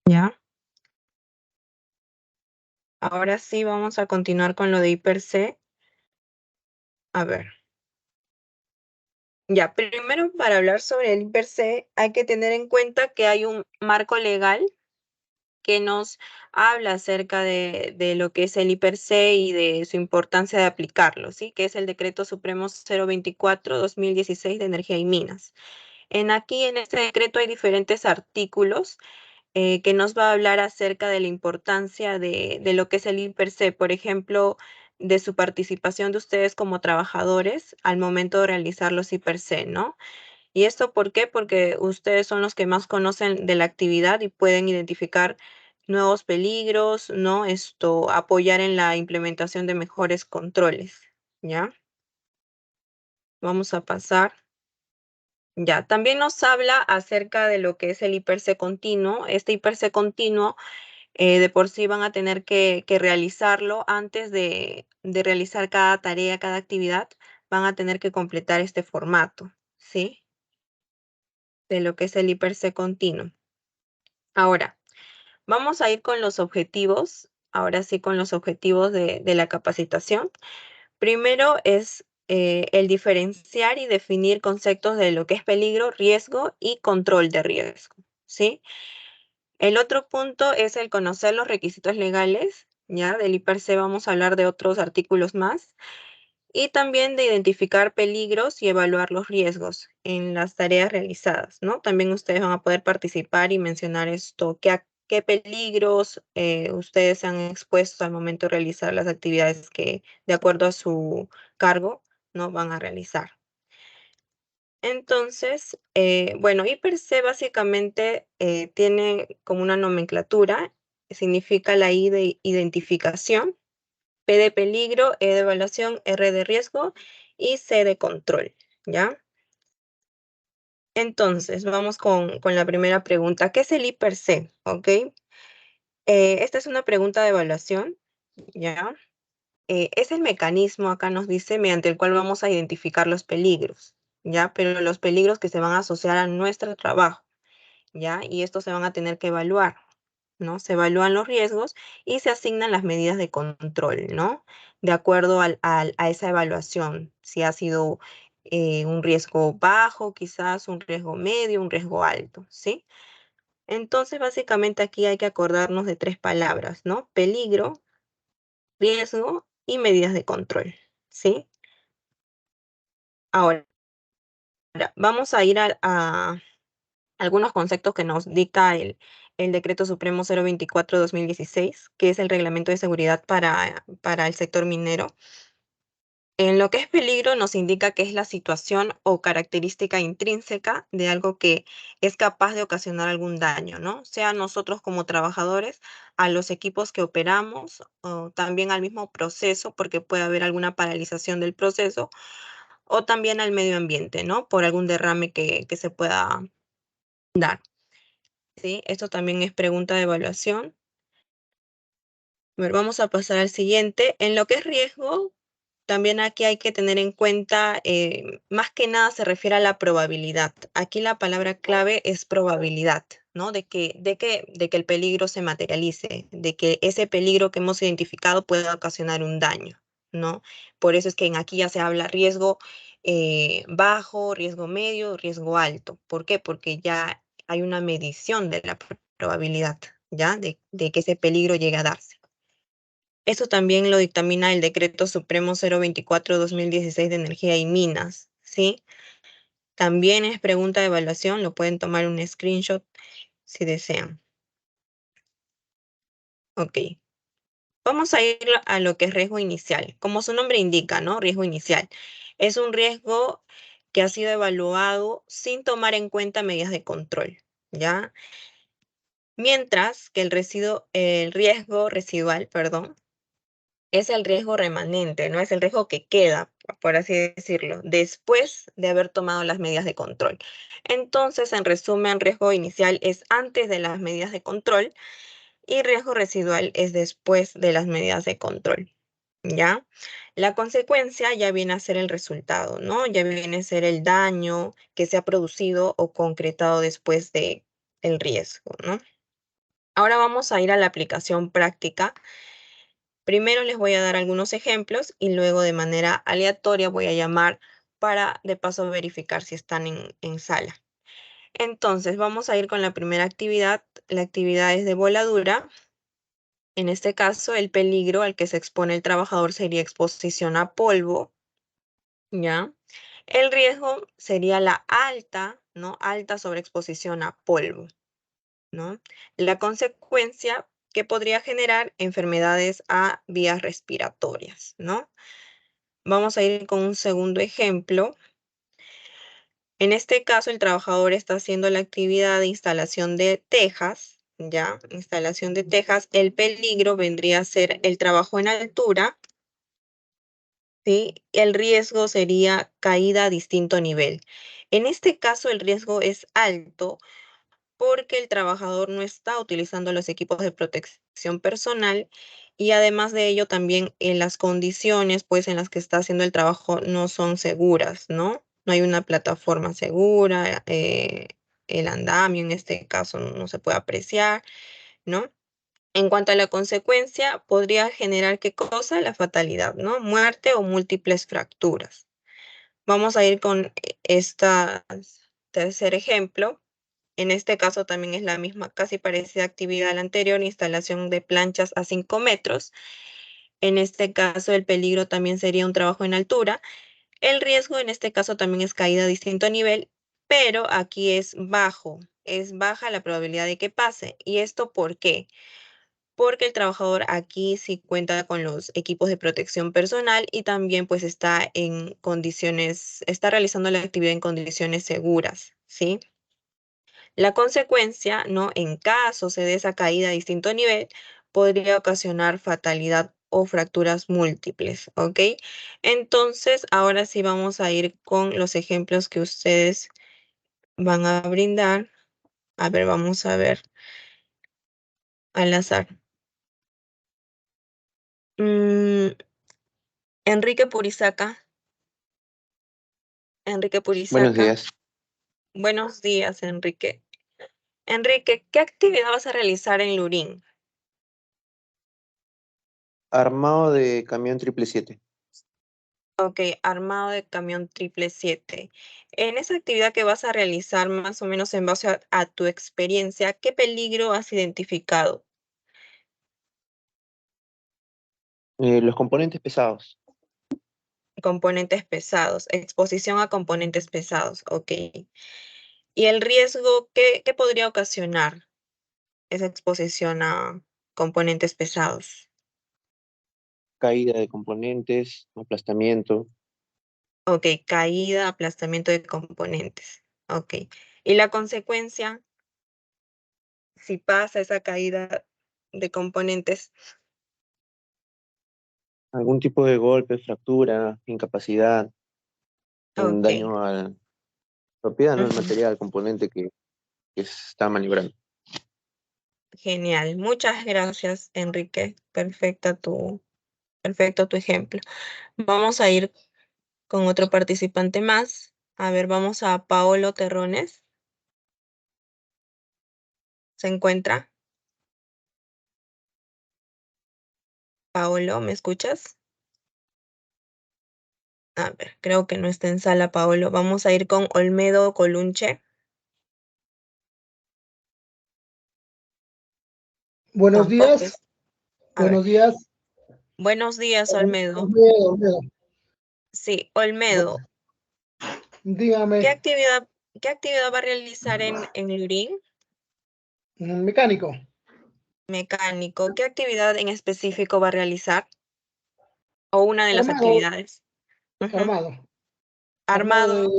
¿Ya? Ahora sí vamos a continuar con lo de I+C. A ver. Ya, primero para hablar sobre el I+C hay que tener en cuenta que hay un marco legal que nos habla acerca de lo que es el I+C y de su importancia de aplicarlo, ¿sí? Que es el Decreto Supremo 024/2016 de Energía y Minas. En este decreto hay diferentes artículos que nos va a hablar acerca de la importancia de lo que es el I+C, por ejemplo, de su participación de ustedes como trabajadores al momento de realizar los I+C, ¿no? ¿Y esto por qué? Porque ustedes son los que más conocen de la actividad y pueden identificar nuevos peligros, ¿no? Apoyar en la implementación de mejores controles, ¿ya? Vamos a pasar. Ya, también nos habla acerca de lo que es el I+C continuo. Este I+C continuo de por sí van a tener que realizarlo antes de realizar cada tarea, cada actividad, van a tener que completar este formato, ¿sí? De lo que es el I+C continuo. Ahora, vamos a ir con los objetivos, ahora sí con los objetivos de la capacitación. Primero es el diferenciar y definir conceptos de lo que es peligro, riesgo y control de riesgo, ¿sí? El otro punto es el conocer los requisitos legales, ya del I+C vamos a hablar de otros artículos más, y también de identificar peligros y evaluar los riesgos en las tareas realizadas, ¿no? También ustedes van a poder participar y mencionar qué peligros ustedes se han expuesto al momento de realizar las actividades que, de acuerdo a su cargo, no van a realizar. Entonces, bueno, I+C básicamente tiene como una nomenclatura, significa la I de identificación, P de peligro, E de evaluación, R de riesgo y C de control, ¿ya? Entonces, vamos con la primera pregunta. ¿Qué es el I+C? ¿Ok? Esta es una pregunta de evaluación, ¿ya? Es el mecanismo, acá nos dice, mediante el cual vamos a identificar los peligros, ¿ya? Pero los peligros que se van a asociar a nuestro trabajo, ¿ya? Y estos se van a tener que evaluar, ¿no? Se evalúan los riesgos y se asignan las medidas de control, ¿no? De acuerdo a esa evaluación, si ha sido un riesgo bajo, quizás un riesgo medio, un riesgo alto, ¿sí? Entonces, básicamente aquí hay que acordarnos de tres palabras, ¿no? Peligro, riesgo y medidas de control, ¿sí? Ahora, vamos a ir a algunos conceptos que nos dicta el Decreto Supremo 024/2016, que es el Reglamento de Seguridad para el sector minero. En lo que es peligro nos indica que es la situación o característica intrínseca de algo que es capaz de ocasionar algún daño, ¿no? Sea nosotros como trabajadores, a los equipos que operamos, o también al mismo proceso, porque puede haber alguna paralización del proceso, o también al medio ambiente, ¿no? Por algún derrame que se pueda dar. ¿Sí? Esto también es pregunta de evaluación. A ver, vamos a pasar al siguiente. En lo que es riesgo, también aquí hay que tener en cuenta, más que nada se refiere a la probabilidad. Aquí la palabra clave es probabilidad, ¿no? De que el peligro se materialice, de que ese peligro que hemos identificado pueda ocasionar un daño, ¿no? Por eso es que aquí ya se habla riesgo bajo, riesgo medio, riesgo alto. ¿Por qué? Porque ya hay una medición de la probabilidad, ¿ya? De que ese peligro llegue a darse. Eso también lo dictamina el Decreto Supremo 024/2016 de Energía y Minas, ¿sí? También es pregunta de evaluación, lo pueden tomar un screenshot si desean. Ok. Vamos a ir a lo que es riesgo inicial. Como su nombre indica, ¿no? Riesgo inicial. Es un riesgo que ha sido evaluado sin tomar en cuenta medidas de control, ¿ya? Mientras que el riesgo residual, perdón, es el riesgo remanente, no es el riesgo que queda, por así decirlo, después de haber tomado las medidas de control. Entonces, en resumen, riesgo inicial es antes de las medidas de control y riesgo residual es después de las medidas de control, ¿ya? La consecuencia ya viene a ser el resultado, ¿no? Ya viene a ser el daño que se ha producido o concretado después de el riesgo, ¿no? Ahora vamos a ir a la aplicación práctica. Primero les voy a dar algunos ejemplos y luego de manera aleatoria voy a llamar para de paso verificar si están en sala. Entonces vamos a ir con la primera actividad. La actividad es de voladura. En este caso, el peligro al que se expone el trabajador sería exposición a polvo, ¿ya? El riesgo sería la alta, ¿no? Alta sobreexposición a polvo, ¿no? La consecuencia que podría generar enfermedades a vías respiratorias, ¿no? Vamos a ir con un segundo ejemplo. En este caso, el trabajador está haciendo la actividad de instalación de tejas, ¿ya? Instalación de tejas. El peligro vendría a ser el trabajo en altura, ¿sí? El riesgo sería caída a distinto nivel. En este caso, el riesgo es alto porque el trabajador no está utilizando los equipos de protección personal y además de ello también en las condiciones pues en las que está haciendo el trabajo no son seguras, ¿no? No hay una plataforma segura, el andamio en este caso no se puede apreciar, ¿no? En cuanto a la consecuencia, podría generar qué cosa, la fatalidad, ¿no? Muerte o múltiples fracturas. Vamos a ir con esta tercer ejemplo. En este caso también es la misma, casi parecida actividad a la anterior, instalación de planchas a 5 metros. En este caso el peligro también sería un trabajo en altura. El riesgo en este caso también es caída a distinto nivel, pero aquí es baja la probabilidad de que pase. ¿Y esto por qué? Porque el trabajador aquí sí cuenta con los equipos de protección personal y también pues está en condiciones, está realizando la actividad en condiciones seguras, ¿sí? La consecuencia, ¿no? En caso se dé esa caída a distinto nivel, podría ocasionar fatalidad o fracturas múltiples, ¿ok? Entonces, ahora sí vamos a ir con los ejemplos que ustedes van a brindar. A ver, vamos a ver al azar. Mm, Enrique Purizaca. Enrique Buenos Purizaca. días. Buenos días, Enrique. Enrique, ¿qué actividad vas a realizar en Lurín? Armado de camión 777. Ok, armado de camión 777. En esa actividad que vas a realizar, más o menos en base a tu experiencia, ¿qué peligro has identificado? Los componentes pesados. Componentes pesados, exposición a componentes pesados, ok. ¿Y el riesgo qué podría ocasionar esa exposición a componentes pesados? Caída de componentes, aplastamiento. Ok, caída, aplastamiento de componentes, ok. ¿Y la consecuencia, si pasa esa caída de componentes? Algún tipo de golpe, fractura, incapacidad, un Ok. daño a la propiedad, ¿no? El Ujú. material, componente que se está maniobrando. Genial. Muchas gracias, Enrique. Perfecto tu ejemplo. Vamos a ir con otro participante más. A ver, vamos a Paolo Terrones. ¿Se encuentra? Paolo, ¿me escuchas? A ver, creo que no está en sala, Paolo. Vamos a ir con Olmedo Colunche. Buenos Tampoco días, es. A ver. buenos días. Buenos días, Olmedo. Olmedo, Olmedo. Sí, Olmedo. Dígame, ¿Qué actividad, qué actividad va a realizar en Lurín? mecánico, Mecánico. ¿Qué actividad en específico va a realizar? O una de las armado, actividades. Ujú. armado, armado Armado,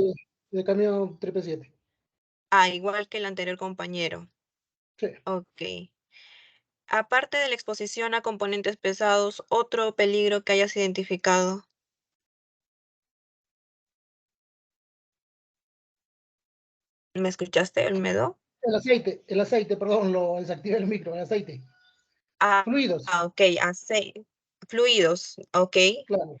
de camión 777. igual que el anterior compañero. Sí, Ok. Aparte de la exposición a componentes pesados, otro peligro que hayas identificado. ¿Me escuchaste, Olmedo? perdón, lo desactivé el micro, el aceite. Ah, Fluidos, ok. Fluidos, ok. claro.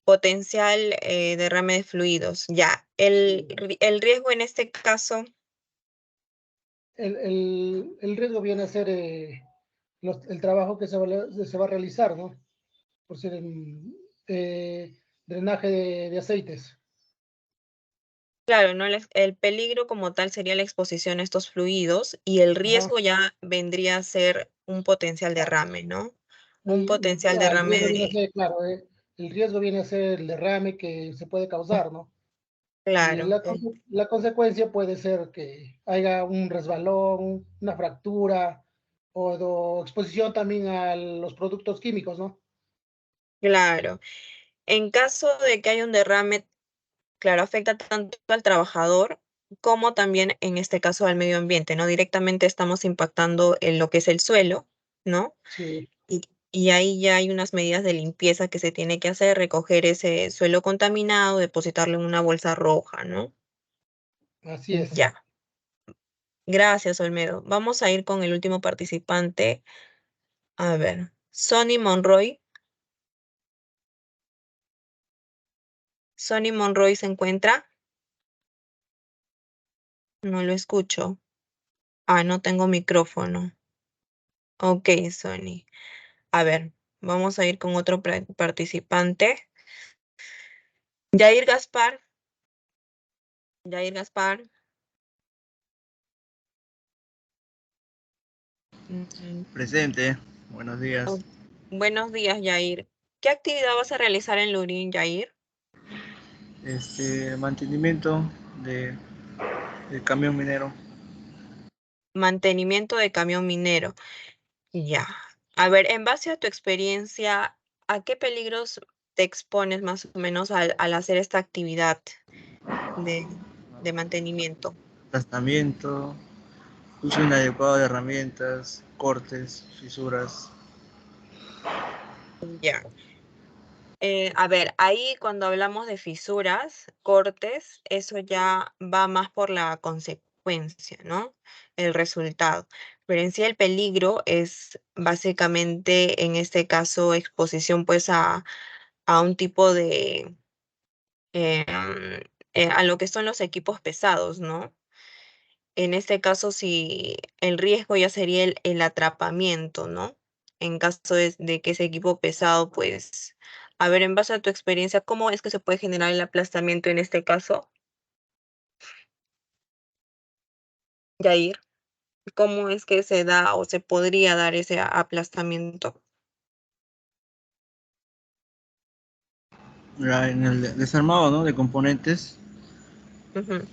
Potencial derrame de fluidos. Ya. El riesgo en este caso. el riesgo viene a ser el trabajo que se va a realizar, ¿no? Por ser drenaje de aceites. Claro, ¿no? El peligro como tal sería la exposición a estos fluidos y el Ajá. riesgo ya vendría a ser un potencial derrame, ¿no? Un potencial El derrame riesgo viene a de, ser, claro, el riesgo viene a ser el derrame que se puede causar, ¿no? Y claro, la consecuencia puede ser que haya un resbalón, una fractura o exposición también a los productos químicos, ¿no? claro. En caso de que haya un derrame, claro, afecta tanto al trabajador como también en este caso al medio ambiente, ¿no? Directamente estamos impactando en lo que es el suelo, ¿no? Sí, Y, y ahí ya hay unas medidas de limpieza que se tiene que hacer, recoger ese suelo contaminado, depositarlo en una bolsa roja, ¿no? así es. Ya. Gracias, Olmedo. Vamos a ir con el último participante. A ver, Sonny Monroy. Sonny Monroy se encuentra. No lo escucho. Ah, no tengo micrófono. Ok, Sonny. A ver, vamos a ir con otro participante. Yair Gaspar. Yair Gaspar. Mm, Presente, buenos días. oh, buenos días, Yair. ¿Qué actividad vas a realizar en Lurín, Yair? Mantenimiento de, del camión minero. Mantenimiento de camión minero. Ya. A ver, en base a tu experiencia, ¿a qué peligros te expones más o menos al hacer esta actividad de, de mantenimiento? Aplastamiento, uso inadecuado de herramientas, cortes, fisuras. Ya. A ver, ahí cuando hablamos de fisuras, cortes, eso ya va más por la consecuencia, ¿no? El resultado. Pero en sí el peligro es básicamente, en este caso, exposición pues a un tipo de, em, a lo que son los equipos pesados, ¿no? En este caso, si el riesgo ya sería el atrapamiento, ¿no? En caso de que ese equipo pesado, pues, a ver, en base a tu experiencia, ¿cómo es que se puede generar el aplastamiento en este caso, Jair? ¿Cómo es que se da o se podría dar ese aplastamiento? En el desarmado, ¿no? De componentes, Ujú,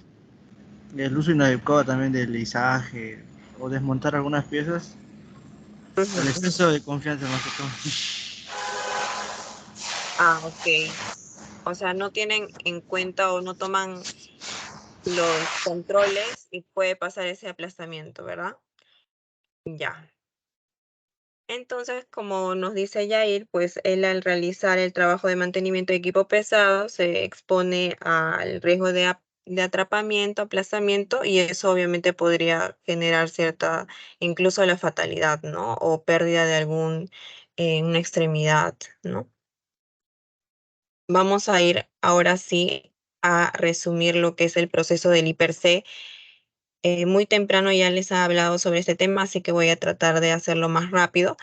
el uso inadecuado también del lisaje o desmontar algunas piezas, el ujú. exceso de confianza más que todo. Ah, ok. O sea, no tienen en cuenta o no toman los controles y puede pasar ese aplastamiento, ¿verdad? Ya. Entonces, como nos dice Yair, pues él al realizar el trabajo de mantenimiento de equipo pesado se expone al riesgo de atrapamiento, aplastamiento y eso obviamente podría generar cierta, incluso la fatalidad, ¿no? O pérdida de una extremidad, ¿no? Vamos a ir ahora sí a resumir lo que es el proceso del hiper C. Muy temprano ya les ha hablado sobre este tema, así que voy a tratar de hacerlo más rápido.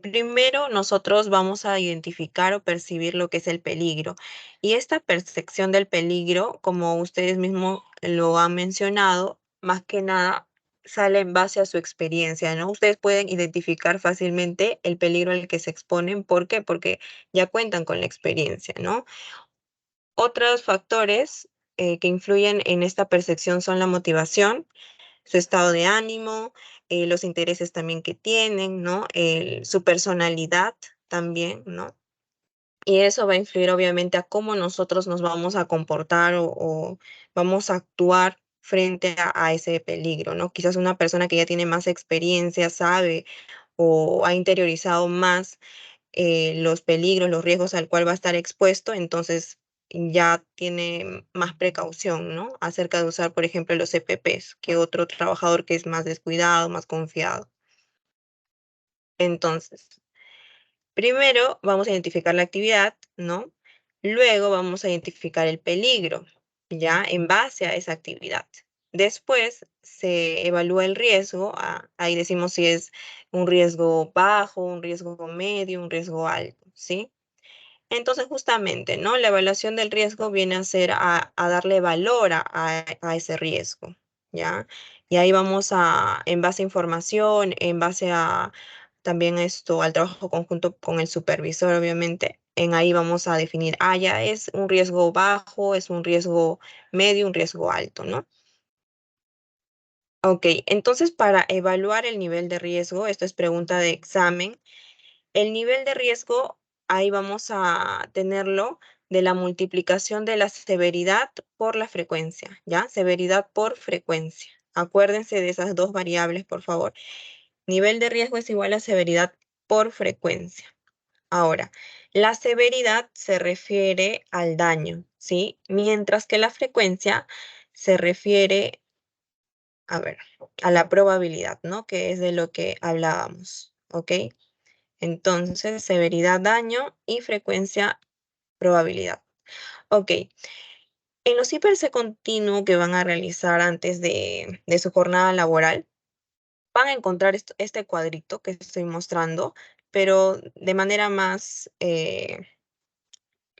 Primero, nosotros vamos a identificar o percibir lo que es el peligro. Y esta percepción del peligro, como ustedes mismos lo han mencionado, más que nada sale en base a su experiencia, ¿no? Ustedes pueden identificar fácilmente el peligro al que se exponen. ¿Por qué? Porque ya cuentan con la experiencia, ¿no? Otros factores que influyen en esta percepción son la motivación, su estado de ánimo, los intereses también que tienen, ¿no? Su personalidad también, ¿no? Y eso va a influir obviamente a cómo nosotros nos vamos a comportar o vamos a actuar frente a ese peligro, ¿no? Quizás una persona que ya tiene más experiencia sabe o ha interiorizado más los peligros, los riesgos al cual va a estar expuesto, entonces ya tiene más precaución, ¿no? Acerca de usar, por ejemplo, los EPPs que otro trabajador que es más descuidado, más confiado. Entonces, primero vamos a identificar la actividad, ¿no? Luego vamos a identificar el peligro, ya en base a esa actividad. Después se evalúa el riesgo, ahí decimos si es un riesgo bajo, un riesgo medio, un riesgo alto, ¿sí? Entonces, justamente, ¿no? La evaluación del riesgo viene a ser a darle valor a ese riesgo, ¿ya? Y ahí vamos en base a información, en base a también al trabajo conjunto con el supervisor, obviamente, en ahí vamos a definir, ya es un riesgo bajo, es un riesgo medio, un riesgo alto, ¿no? Ok, entonces para evaluar el nivel de riesgo, esto es pregunta de examen, el nivel de riesgo, ahí vamos a tenerlo de la multiplicación de la severidad por la frecuencia, ¿ya? Severidad por frecuencia. Acuérdense de esas dos variables, por favor. Nivel de riesgo es igual a severidad por frecuencia. Ahora, la severidad se refiere al daño, ¿sí? Mientras que la frecuencia se refiere, a ver, a la probabilidad, ¿no? Que es de lo que hablábamos, ¿ok? Entonces, severidad, daño y frecuencia, probabilidad. Ok, en los IPRC continuo que van a realizar antes de su jornada laboral, van a encontrar este cuadrito que estoy mostrando, pero de manera más,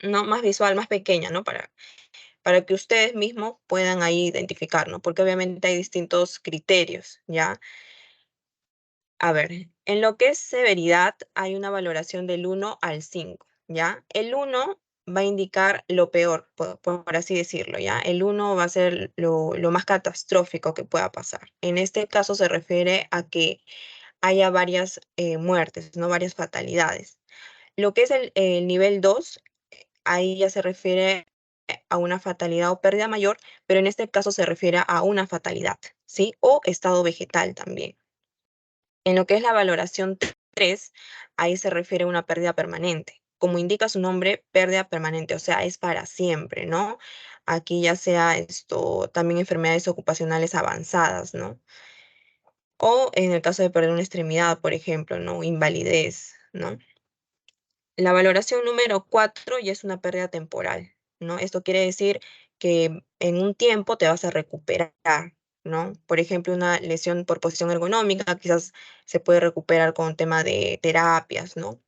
no, más visual, más pequeña, ¿no? Para que ustedes mismos puedan ahí identificar, ¿no? Porque obviamente hay distintos criterios, ¿ya? A ver, en lo que es severidad hay una valoración del 1 al 5, ¿ya? El 1 va a indicar lo peor, por así decirlo, ¿ya? El 1 va a ser lo más catastrófico que pueda pasar. En este caso se refiere a que haya varias muertes, ¿no? Varias fatalidades. Lo que es el nivel 2, ahí ya se refiere a una fatalidad o pérdida mayor, pero en este caso se refiere a una fatalidad, ¿sí? O estado vegetal también. En lo que es la valoración 3, ahí se refiere a una pérdida permanente. Como indica su nombre, pérdida permanente, o sea, es para siempre, ¿no? Aquí ya sea también enfermedades ocupacionales avanzadas, ¿no? O en el caso de perder una extremidad, por ejemplo, ¿no? Invalidez, ¿no? La valoración número 4 ya es una pérdida temporal, ¿no? Esto quiere decir que en un tiempo te vas a recuperar, ¿no? Por ejemplo, una lesión por posición ergonómica quizás se puede recuperar con tema de terapias, ¿no?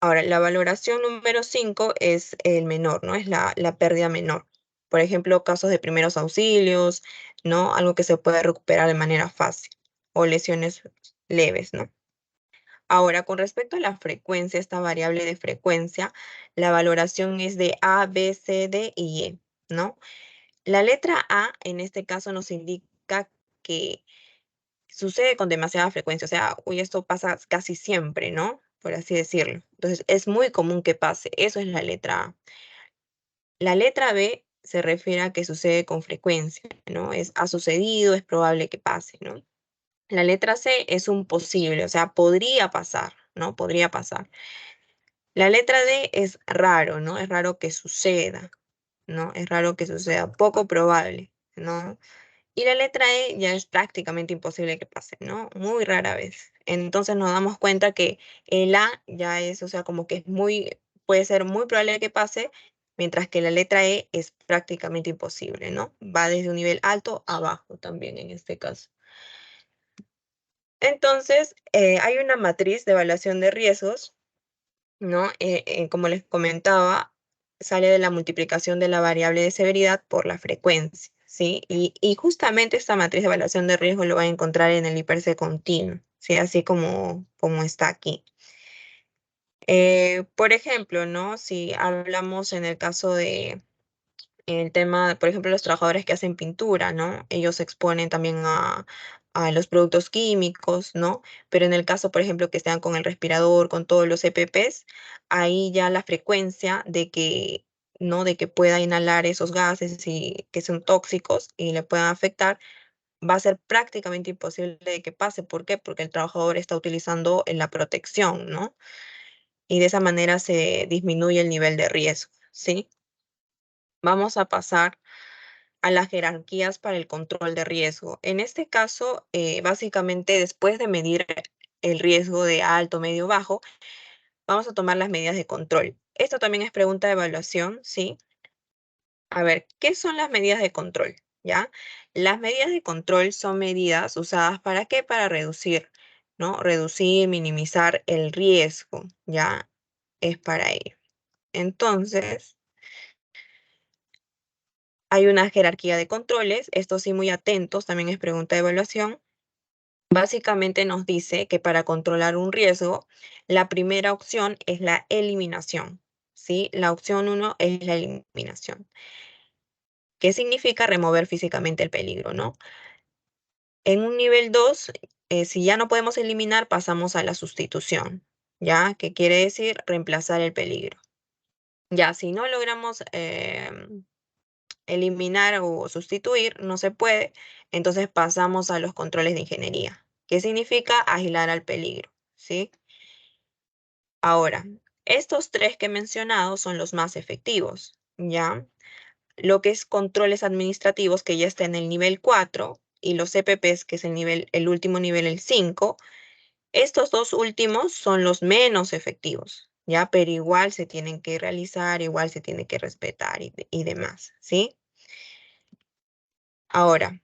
Ahora, la valoración número 5 es el menor, ¿no? Es la pérdida menor. Por ejemplo, casos de primeros auxilios, ¿no? Algo que se puede recuperar de manera fácil o lesiones leves, ¿no? Ahora, con respecto a la frecuencia, esta variable de frecuencia, la valoración es de A, B, C, D y E, ¿no? La letra A en este caso nos indica que sucede con demasiada frecuencia, o sea, uy, esto pasa casi siempre, ¿no? Por así decirlo. Entonces, es muy común que pase. Eso es la letra A. La letra B se refiere a que sucede con frecuencia, ¿no? Ha sucedido, es probable que pase, ¿no? La letra C es un posible, o sea, podría pasar, ¿no? Podría pasar. La letra D es raro, ¿no? Es raro que suceda, ¿no? Es raro que suceda, poco probable, ¿no? Y la letra E ya es prácticamente imposible que pase, ¿no? Muy rara vez. Entonces nos damos cuenta que el A ya es, o sea, como que puede ser muy probable que pase, mientras que la letra E es prácticamente imposible, ¿no? Va desde un nivel alto a bajo también en este caso. Entonces, hay una matriz de evaluación de riesgos, ¿no? Como les comentaba, sale de la multiplicación de la variable de severidad por la frecuencia, ¿sí? Y justamente esta matriz de evaluación de riesgo lo van a encontrar en el IPRC continuo, ¿sí? Así como está aquí. Por ejemplo, ¿no? Si hablamos en el caso de el tema, por ejemplo, los trabajadores que hacen pintura, ¿no? Ellos se exponen también a los productos químicos, ¿no? Pero en el caso, por ejemplo, que estén con el respirador, con todos los EPPs, ahí ya la frecuencia de que, ¿no? De que pueda inhalar esos gases y que son tóxicos y le puedan afectar, va a ser prácticamente imposible de que pase. ¿Por qué? Porque el trabajador está utilizando la protección, ¿no? Y de esa manera se disminuye el nivel de riesgo, ¿sí? Vamos a pasar a las jerarquías para el control de riesgo. En este caso, básicamente después de medir el riesgo de alto, medio, bajo, vamos a tomar las medidas de control. Esto también es pregunta de evaluación, ¿sí? A ver, ¿qué son las medidas de control? ¿ya? Las medidas de control son medidas usadas ¿para qué? Para reducir, ¿no? Reducir, minimizar el riesgo, ¿ya? Es para ello. Entonces, hay una jerarquía de controles, esto sí muy atentos, también es pregunta de evaluación. Básicamente nos dice que para controlar un riesgo, la primera opción es la eliminación, ¿sí? La opción 1 es la eliminación. ¿Qué significa remover físicamente el peligro, no? En un nivel 2, si ya no podemos eliminar, pasamos a la sustitución, ¿ya? Que quiere decir reemplazar el peligro. Ya, si no logramos eliminar o sustituir, no se puede, entonces pasamos a los controles de ingeniería. ¿Qué significa aislar al peligro? ¿Sí? Ahora, estos tres que he mencionado son los más efectivos, ¿ya? Lo que es controles administrativos, que ya está en el nivel 4, y los CPPs, que es el último nivel, el 5, estos dos últimos son los menos efectivos, ¿ya? Pero igual se tienen que realizar, igual se tiene que respetar y demás, ¿sí? Ahora,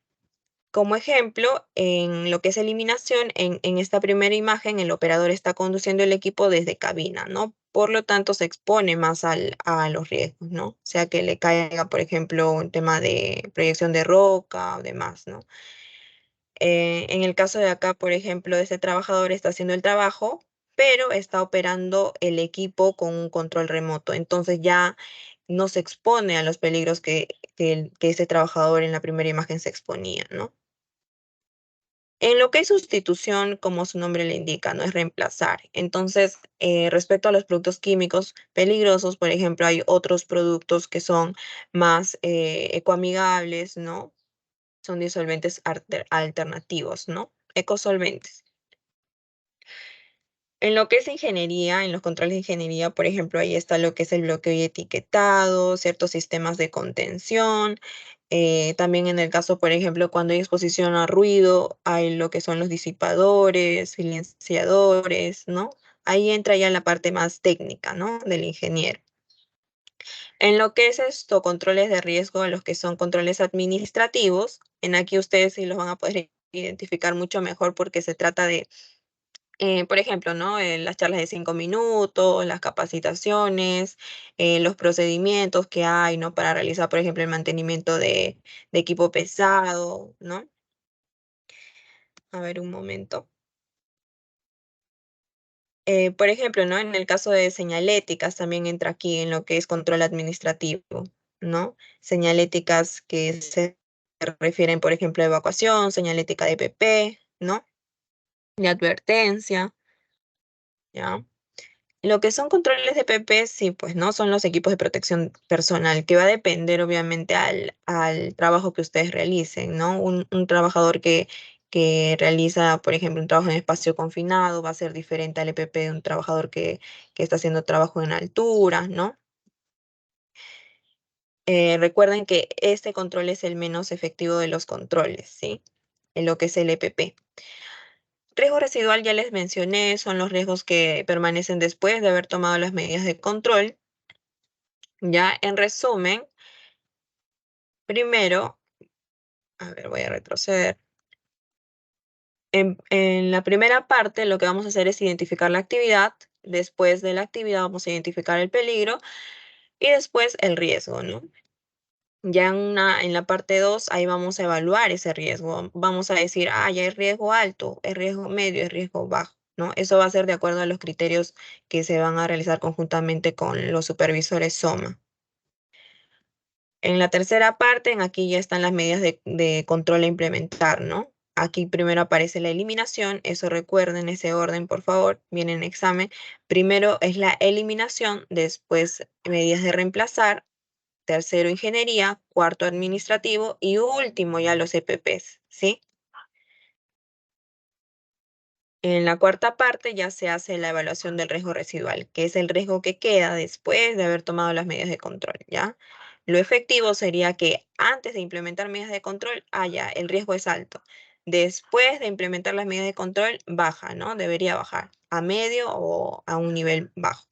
como ejemplo, en lo que es eliminación, en esta primera imagen, el operador está conduciendo el equipo desde cabina, ¿no? Por lo tanto, se expone más a los riesgos, ¿no? O sea, que le caiga, por ejemplo, un tema de proyección de roca o demás, ¿no? En el caso de acá, por ejemplo, este trabajador está haciendo el trabajo, pero está operando el equipo con un control remoto. Entonces ya no se expone a los peligros que ese trabajador en la primera imagen se exponía, ¿no? En lo que es sustitución, como su nombre le indica, no es reemplazar. Entonces, respecto a los productos químicos peligrosos, por ejemplo, hay otros productos que son más ecoamigables, ¿no? Son disolventes alternativos, ¿no? Ecosolventes. En lo que es ingeniería, en los controles de ingeniería, por ejemplo, ahí está lo que es el bloqueo y etiquetado, ciertos sistemas de contención. También en el caso, por ejemplo, cuando hay exposición a ruido, hay lo que son los disipadores, silenciadores, ¿no? Ahí entra ya la parte más técnica, ¿no? Del ingeniero. En lo que es esto, controles de riesgo, los que son controles administrativos, en aquí ustedes sí los van a poder identificar mucho mejor porque se trata de por ejemplo, ¿no? Las charlas de 5 minutos, las capacitaciones, los procedimientos que hay, ¿no? Para realizar, por ejemplo, el mantenimiento de equipo pesado, ¿no? A ver, un momento. Por ejemplo, ¿no? En el caso de señaléticas también entra aquí en lo que es control administrativo, ¿no? Señaléticas que se refieren, por ejemplo, a evacuación, señalética de PP, ¿no? De advertencia, ¿ya? Lo que son controles de PP, sí, pues no son los equipos de protección personal, que va a depender obviamente al trabajo que ustedes realicen, ¿no? Un trabajador que realiza, por ejemplo, un trabajo en espacio confinado va a ser diferente al EPP de un trabajador que está haciendo trabajo en altura, ¿no? Recuerden que este control es el menos efectivo de los controles, ¿sí? En lo que es el EPP. Riesgo residual ya les mencioné, son los riesgos que permanecen después de haber tomado las medidas de control. Ya, en resumen, primero, a ver, voy a retroceder. En la primera parte, lo que vamos a hacer es identificar la actividad. Después de la actividad, vamos a identificar el peligro y después el riesgo, ¿no? Ya en la parte 2, ahí vamos a evaluar ese riesgo. Vamos a decir, ya es riesgo alto, es riesgo medio, es riesgo bajo, ¿no? Eso va a ser de acuerdo a los criterios que se van a realizar conjuntamente con los supervisores SOMA. En la tercera parte, aquí ya están las medidas de control a implementar, ¿no? Aquí primero aparece la eliminación, eso recuerden ese orden, por favor, viene en examen. Primero es la eliminación, después medidas de reemplazar, tercero ingeniería, cuarto administrativo y último ya los EPPs, ¿sí? En la cuarta parte ya se hace la evaluación del riesgo residual, que es el riesgo que queda después de haber tomado las medidas de control, ¿ya? Lo efectivo sería que antes de implementar medidas de control, ya, el riesgo es alto. Después de implementar las medidas de control, baja, ¿no? Debería bajar a medio o a un nivel bajo.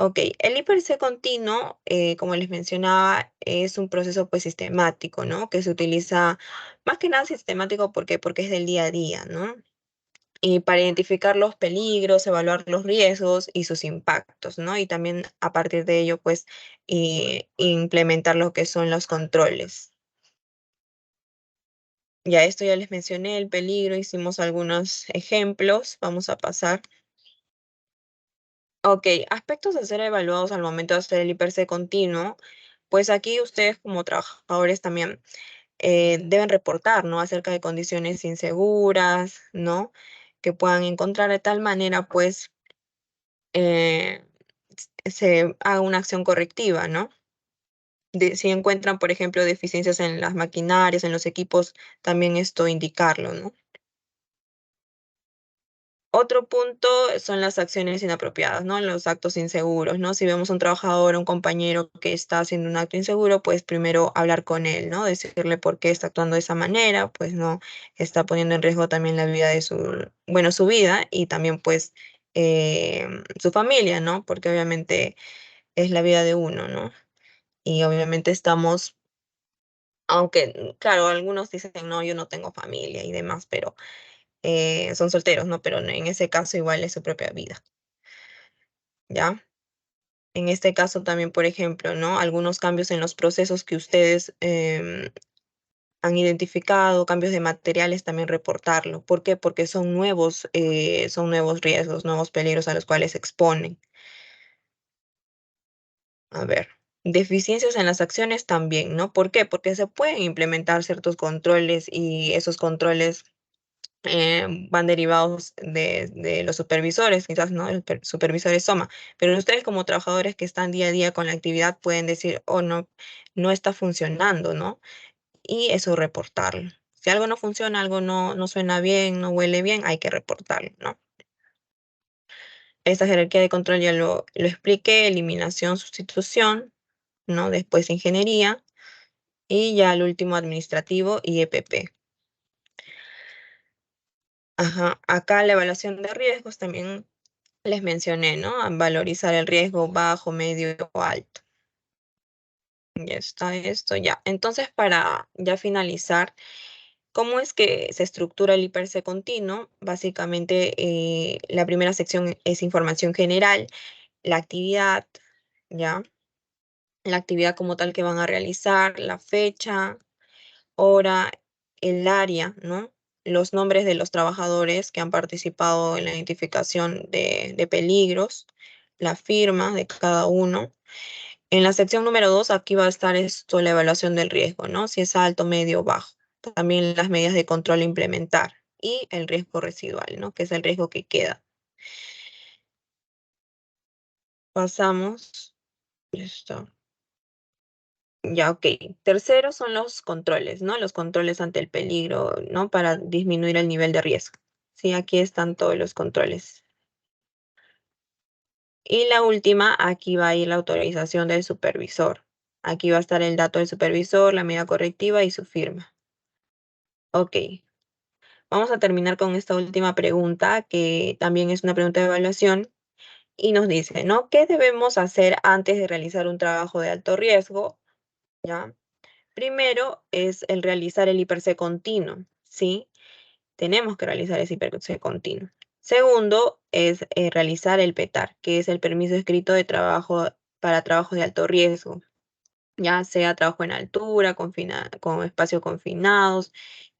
Ok, el IPRC continuo, como les mencionaba, es un proceso pues sistemático, ¿no? Que se utiliza más que nada sistemático porque es del día a día, ¿no? Y para identificar los peligros, evaluar los riesgos y sus impactos, ¿no? Y también a partir de ello, pues, implementar lo que son los controles. Ya esto ya les mencioné, el peligro, hicimos algunos ejemplos, vamos a pasar. Ok, aspectos a ser evaluados al momento de hacer el IPRC continuo, pues aquí ustedes como trabajadores también deben reportar, ¿no? Acerca de condiciones inseguras, ¿no? Que puedan encontrar de tal manera, pues, eh, se haga una acción correctiva, ¿no? Si encuentran, por ejemplo, deficiencias en las maquinarias, en los equipos, también esto indicarlo, ¿no? Otro punto son las acciones inapropiadas, ¿no? Los actos inseguros, ¿no? Si vemos a un trabajador, un compañero que está haciendo un acto inseguro, pues primero hablar con él, ¿no? Decirle por qué está actuando de esa manera, pues no está poniendo en riesgo también la vida de bueno, su vida y también pues su familia, ¿no? Porque obviamente es la vida de uno, ¿no? Y obviamente estamos, aunque, claro, algunos dicen, no, yo no tengo familia y demás, pero son solteros, ¿no? Pero en ese caso igual es su propia vida, ¿ya? En este caso también, por ejemplo, ¿no? Algunos cambios en los procesos que ustedes han identificado, cambios de materiales, también reportarlo. ¿Por qué? Porque son nuevos riesgos, nuevos peligros a los cuales se exponen. A ver, deficiencias en las acciones también, ¿no? ¿Por qué? Porque se pueden implementar ciertos controles y esos controles van derivados de los supervisores, quizás, ¿no? El supervisor es SOMA, pero ustedes como trabajadores que están día a día con la actividad pueden decir, oh, no, no está funcionando, ¿no? Y eso reportarlo. Si algo no funciona, algo no suena bien, no huele bien, hay que reportarlo, ¿no? Esta jerarquía de control ya lo expliqué, eliminación, sustitución, ¿no? Después ingeniería y ya el último administrativo y EPP. Ajá, acá la evaluación de riesgos también les mencioné, ¿no? A valorizar el riesgo bajo, medio o alto. Ya está esto, ya. Entonces, para ya finalizar, ¿cómo es que se estructura el IPRC continuo? Básicamente, la primera sección es información general, la actividad, ¿ya? La actividad como tal que van a realizar, la fecha, hora, el área, ¿no? Los nombres de los trabajadores que han participado en la identificación de peligros, la firma de cada uno. En la sección número 2, aquí va a estar esto, la evaluación del riesgo, ¿no? Si es alto, medio o bajo. También las medidas de control a implementar y el riesgo residual, ¿no? Que es el riesgo que queda. Pasamos. Listo. Ya, ok. Tercero son los controles, ¿no? Los controles ante el peligro, ¿no? Para disminuir el nivel de riesgo. Sí, aquí están todos los controles. Y la última, aquí va a ir la autorización del supervisor. Aquí va a estar el dato del supervisor, la medida correctiva y su firma. Ok. Vamos a terminar con esta última pregunta, que también es una pregunta de evaluación, y nos dice, ¿no? ¿Qué debemos hacer antes de realizar un trabajo de alto riesgo? ¿Ya? Primero es el realizar el IPRC continuo, ¿sí? Tenemos que realizar ese IPRC continuo. Segundo es realizar el PETAR, que es el permiso escrito de trabajo para trabajos de alto riesgo, ya sea trabajo en altura, con espacios confinados,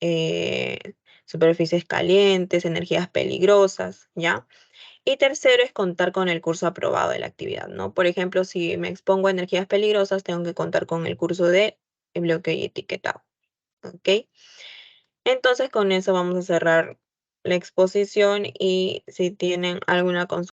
eh, superficies calientes, energías peligrosas, ¿ya? Y tercero es contar con el curso aprobado de la actividad, ¿no? Por ejemplo, si me expongo a energías peligrosas, tengo que contar con el curso de bloqueo y etiquetado, ¿ok? Entonces, con eso vamos a cerrar la exposición y si tienen alguna consulta,